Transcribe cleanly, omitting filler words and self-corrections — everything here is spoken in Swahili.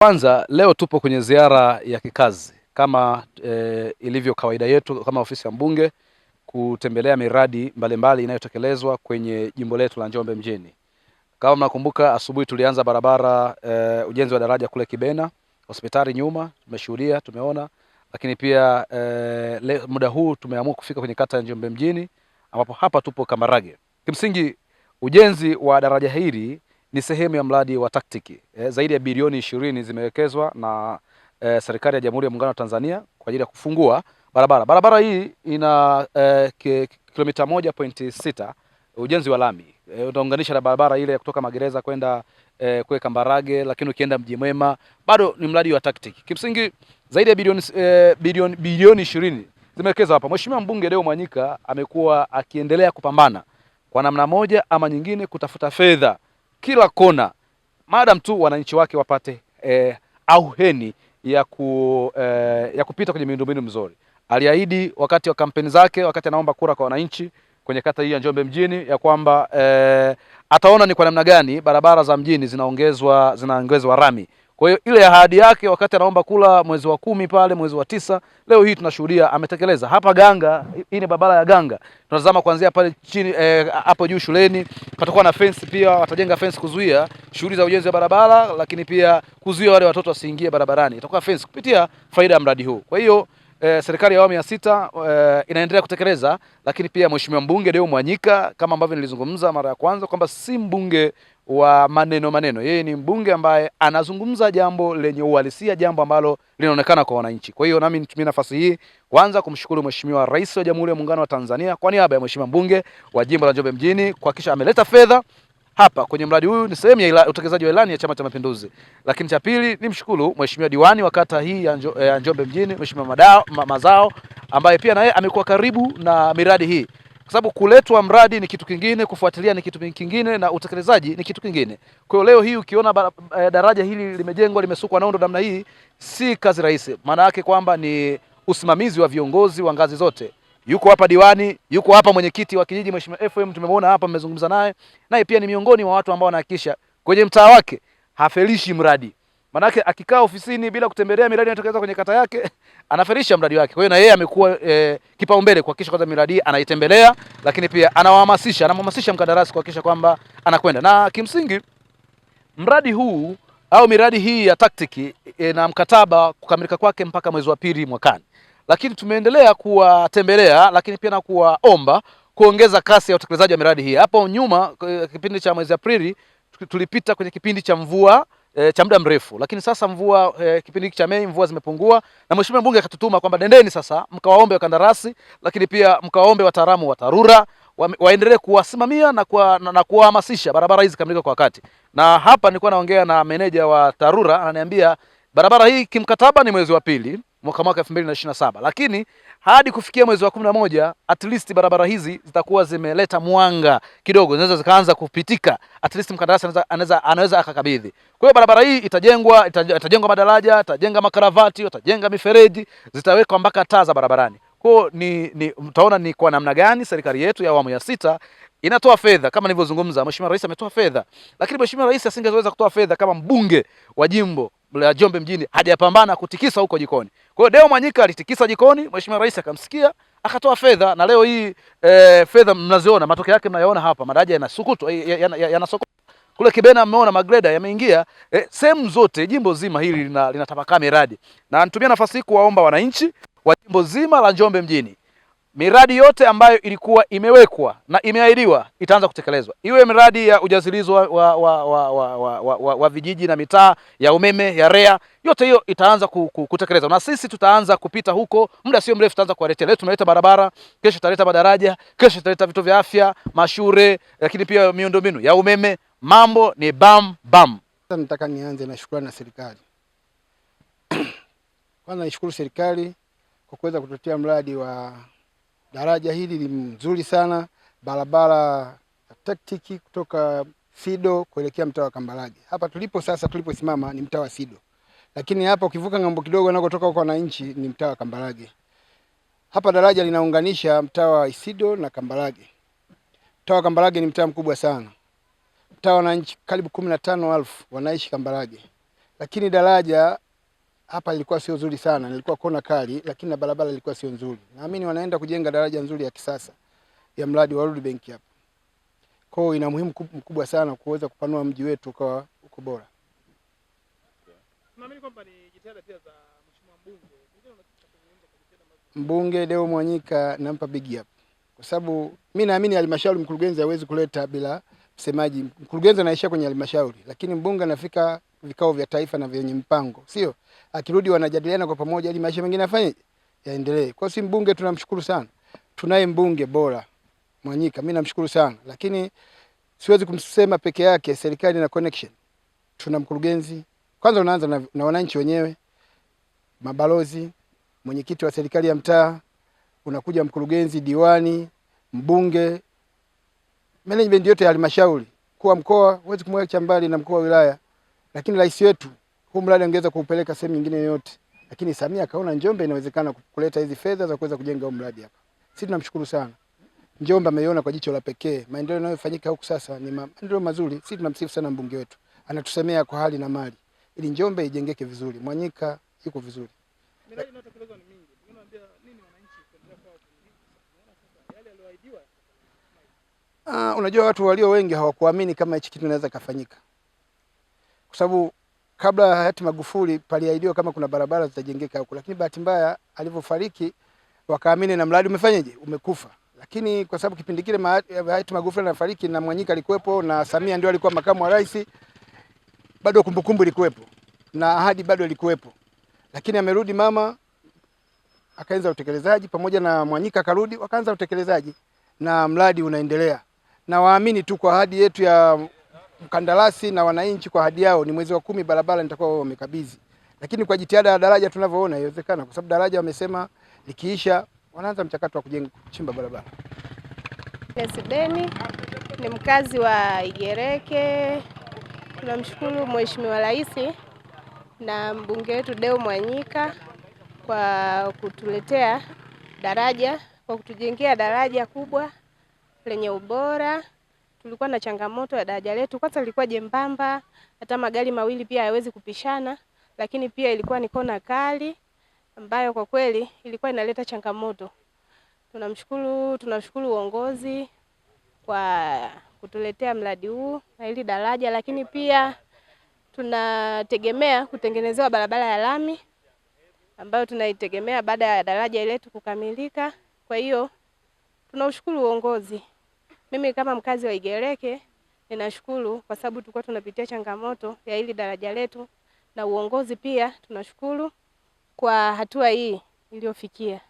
Kwanza leo tupo kwenye ziara ya kikazi kama ilivyo kawaida yetu kama ofisi ya mbunge kutembelea miradi mbalimbali inayotekelezwa kwenye jimbo letu la Njombe mjini. Kama mnakumbuka, asubuhi tulianza barabara ujenzi wa daraja kule Kibena, hospitali nyuma tumeshuhudia, tumeona, lakini pia muda huu tumeamua kufika kwenye kata ya Njombe mjini ambapo hapa tupo Kambarage. Kimsingi ujenzi wa daraja hili ni sehemu ya mradi wa taktiki. Zaidi ya bilioni 20 zimewekezwa na serikali ya Jamhuri ya Muungano wa Tanzania kwa ajili ya kufungua barabara. Barabara hii ina kilomita 1.6 ujenzi wa lami. Utaunganisha na barabara ile kutoka Magereza kwenda kule Kambarage, lakini ukienda Mji Mwema bado ni mradi wa taktiki. Kimsingi zaidi ya bilioni 20 zimewekezwa hapa. Mheshimiwa mbunge Deo Mwanyika amekuwa akiendelea kupambana kwa namna moja ama nyingine kutafuta fedha kila kona, madam tu wananchi wake wapate auheni ya kupita kwenye miundombinu mizuri. Aliahidi wakati wa kampeni zake, wakati anaomba kura kwa wananchi kwenye kata hii ya Njombe mjini, ya kwamba ataona ni kwa namna gani barabara za mjini zinaongezwa rami. Kwa hiyo ile ahadi yake wakati anaomba kula mwezi wa 10 pale, mwezi wa 9, leo hii tunashuhudia ametekeleza. Hapa Ganga, hii ni barabara ya Ganga. Tunatazama kuanzia pale chini hapo juu shuleni, patakuwa na fence pia, watajenga fence kuzuia shughuli za ujenzi wa barabara, lakini pia kuzuia wale watoto wasiingie barabarani. Itakuwa fence kupitia faida ya mradi huu. Kwa hiyo serikali ya awamu ya 6 inaendelea kutekeleza, lakini pia Mheshimiwa mbunge Deo Mwanyika, kama ambavyo nilizungumza mara ya kwanza, kwamba si mbunge wa maneno. Yeye ni mbunge ambaye anazungumza jambo lenye uhalisia, jambo ambalo linaonekana kwa wananchi. Kwa hiyo nami nitumie nafasi hii kwanza kumshukuru Mheshimiwa Rais wa Jamhuri ya Muungano wa Tanzania kwa niaba ya Mheshimiwa mbunge wa jimbo la Njombe mjini kuhakikisha ameleta fedha hapa kwenye mradi huu. Ni sehemu ya utekelezaji wa ilani ya Chama cha Mapinduzi. Lakini cha pili nimshukuru Mheshimiwa diwani wa kata hii ya Njombe mjini, Mheshimiwa Mazao, ambaye pia naye amekuwa karibu na miradi hii, kwa sababu kuletwa mradi ni kitu kingine, kufuatilia ni kitu kingine, na utekelezaji ni kitu kingine. Kwa hiyo leo hii ukiona daraja hili limejengwa, limesukwa nondo namna hii, si kazi rahisi. Maana yake kwamba ni usimamizi wa viongozi wa ngazi zote. Yuko hapa diwani, yuko hapa mwenyekiti wa kijiji Mheshimiwa FM, tumemwona hapa, mmezungumza naye pia ni miongoni mwa watu ambao wanahakikisha kwenye mtaa wake hafelishi mradi. Manake akikaa ofisini bila kutembelea miradi inayotekelezwa kwenye kata yake anafelisha mradi wake. Kwa hiyo na yeye amekuwa kipaumbele kuhakikisha kwamba miradi anaitembelea, lakini pia anamhamasisha mkandarasi kuhakikisha kwamba anakwenda. Na kimsingi mradi huu au miradi hii ya taktiki na mkataba kukamilika kwake mpaka mwezi wa 2 mwakani. Lakini tumeendelea kuwatembelea, lakini pia na kuwaomba kuongeza kasi ya utekelezaji wa miradi hii. Hapo nyuma kipindi cha mwezi Aprili tulipita kwenye kipindi cha mvua cha muda mrefu, lakini sasa mvua kipindi cha Mei mvua zimepungua, na Mheshimiwa mbunge akatutuma kwamba nendeni sasa mkawaombe wakandarasi, lakini pia mkawaombe wataalamu wa TARURA waendelee kuwasimamia na kuwahamasisha barabara hizi kamilike kwa wakati. Na hapa nilikuwa naongea na meneja wa TARURA, ananiambia barabara hii kimkataba ni mwezi wa 2 mwaka 2027, lakini hadi kufikia mwezi wa 11 at least barabara hizi zitakuwa zimeleta mwanga kidogo, zinaweza zikaanza kupitika, at least mkandarasi anaweza akakabidhi. Kwa hiyo barabara hii itajengwa madaraja, itajenga makaravati, itajenga mifereji, zitawekwa mpaka taa za barabarani. Kwa hiyo mtaona ni kwa namna gani serikali yetu ya awamu ya 6 inatoa fedha. Kama nilivyozungumza, Mheshimiwa Rais ametoa fedha, lakini Mheshimiwa Rais asingeweza kutoa fedha kama mbunge wa jimbo la Njombe mjini hajapambana kutikisa huko jikoni. Kwa hiyo Deo Mwanyika alitikisa jikoni, Mheshimiwa Rais akamsikia, akatoa fedha, na leo hii fedha mnaziona, matokeo yake mnayaona hapa, madaraja yanasukutwa, yanasokotwa. Kule Kibena mmeona magreda yameingia, sehemu zote jimbo zima hili linatapakaa miradi. Na nitumia nafasi hii kuwaomba wananchi wa jimbo zima la Njombe mjini, miradi yote ambayo ilikuwa imewekwa na imeahidiwa itaanza kutekelezwa. Iwe miradi ya ujazilizo wa vijiji na mitaa, ya umeme, ya REA, yote hiyo itaanza kutekelezwa. Na sisi tutaanza kupita huko, muda sio mrefu tutaanza kuwaletea. Leo tumeleta barabara, kesho tutaleta madaraja, kesho tutaleta vituo vya afya, mashure, lakini pia miundombinu ya umeme. Mambo ni bam bam. Sasa nataka nianze na shukrani na serikali. Kwanza nishukuru serikali kwa kuweza kutuletea mradi wa daraja hili mzuri sana, barabara taktiki kutoka Sido kuelekea mtaa wa Kambarage. Hapa tuliposimama ni mtaa wa Sido, lakini hapa ukivuka ngambo kidogo na kutoka kwa wananchi ni mtaa wa Kambarage. Hapa daraja linaunganisha mtaa wa Sido na Kambarage. Mtaa wa Kambarage ni mtaa mkubwa sana, mtaa wa wananchi karibu 15,000 wanaishi Kambarage, lakini daraja hapa lilikuwa sio nzuri sana, nilikuwa kona kali, lakini na barabara ilikuwa sio nzuri. Naamini wanaenda kujenga daraja nzuri ya kisasa ya mradi wa World Bank hapa. Kwa hiyo ina muhimu mkubwa sana kuweza kupanua mji wetu kwa uko bora. Naamini kwamba ni jitihada pia za mheshimiwa mbunge Deo Mwanyika, nampa big up. Kwa sababu mimi naamini halmashauri mkurugenzi hawezi kuleta bila msemaji. Mkurugenzi anaishia kwenye halmashauri, lakini mbunge anafika vikao vya taifa na vyenye mpango, sio? Akirudi wanajadiliana kwa pamoja ili maisha mengine afanye yaendelee. Kwa si mbunge tunamshukuru sana. Tunaye mbunge bora Mwanyika, mimi namshukuru sana, lakini siwezi kumsema peke yake, serikali na connection. Tuna mkurugenzi, kwanza unaanza na wananchi wenyewe, mabalozi, mwenyekiti wa serikali ya mtaa, unakuja mkurugenzi, diwani, mbunge, management yote ya halmashauri. Kwa mkoa huwezi kumwacha mbali na mkuu wa wilaya, lakini rais wetu huu mradi angeweza kuupeleka sehemu nyingine yote, lakini Samia akaona Njombe inawezekana kuleta hizi fedha za kuweza kujenga huu mradi hapa. Sisi tunamshukuru sana. Njombe ameiona kwa jicho la pekee. Maendeleo yanayofanyika huku sasa ni maendeleo mazuri. Sisi tunamsifu sana mbunge wetu. Anatusemea kwa hali na mali ili Njombe ijengeke vizuri. Mwanyika yuko vizuri. Miradi inayotekelezwa ni mingi. Unaambia nini wananchi kuendelea kwa sasa yale aliyoahidiwa? Unajua watu walio wengi hawakuamini kama hichi kitu kinaweza kufanyika. Kwa sababu kabla hayati Magufuli paliahidiwa kama kuna barabara zitajengeka huko, lakini bahati mbaya alivyofariki wakaamini na mradi umefanyaje? Umekufa. Lakini kwa sababu kipindi kile hayati Magufuli anafariki na Mwanyika alikuwepo na Samia ndio alikuwa makamu wa rais, bado kumbukumbu ilikuwepo na ahadi bado ilikuwepo. Lakini amerudi mama akaanza utekelezaji, pamoja na Mwanyika akarudi wakaanza utekelezaji na mradi unaendelea. Na waamini tu kwa ahadi yetu ya mkandarasi na wananchi, kwa ahadi yao ni mwezi wa 10 barabara nitakuwa wao wamekabidhi. Lakini kwa jitihada ya daraja tunavyoona inawezekana, kwa sababu daraja wamesema likiisha wanaanza mchakato wa kuchimba barabara. Nesibeni ni mkazi wa Igereke. Tunamshukuru Mheshimiwa Rais na mbunge wetu Deo Mwanyika kwa kutuletea daraja, kwa kutujengea daraja kubwa lenye ubora. Tulikuwa na changamoto ya daraja letu, kwanza lilikuwa jembamba, hata magari mawili pia hayawezi kupishana, lakini pia ilikuwa ni kona kali ambayo kwa kweli ilikuwa inaleta changamoto. Tunashukuru uongozi kwa kutuletea mradi huu na hili daraja, lakini pia tunategemea kutengenezewa barabara ya lami ambayo tunaitegemea baada ya daraja letu kukamilika. Kwa hiyo tunashukuru uongozi. Mimi kama mkazi wa Igereke ninashukuru kwa sababu tulikuwa tunapitia changamoto ya hili daraja letu, na uongozi pia tunashukuru kwa hatua hii iliyofikia.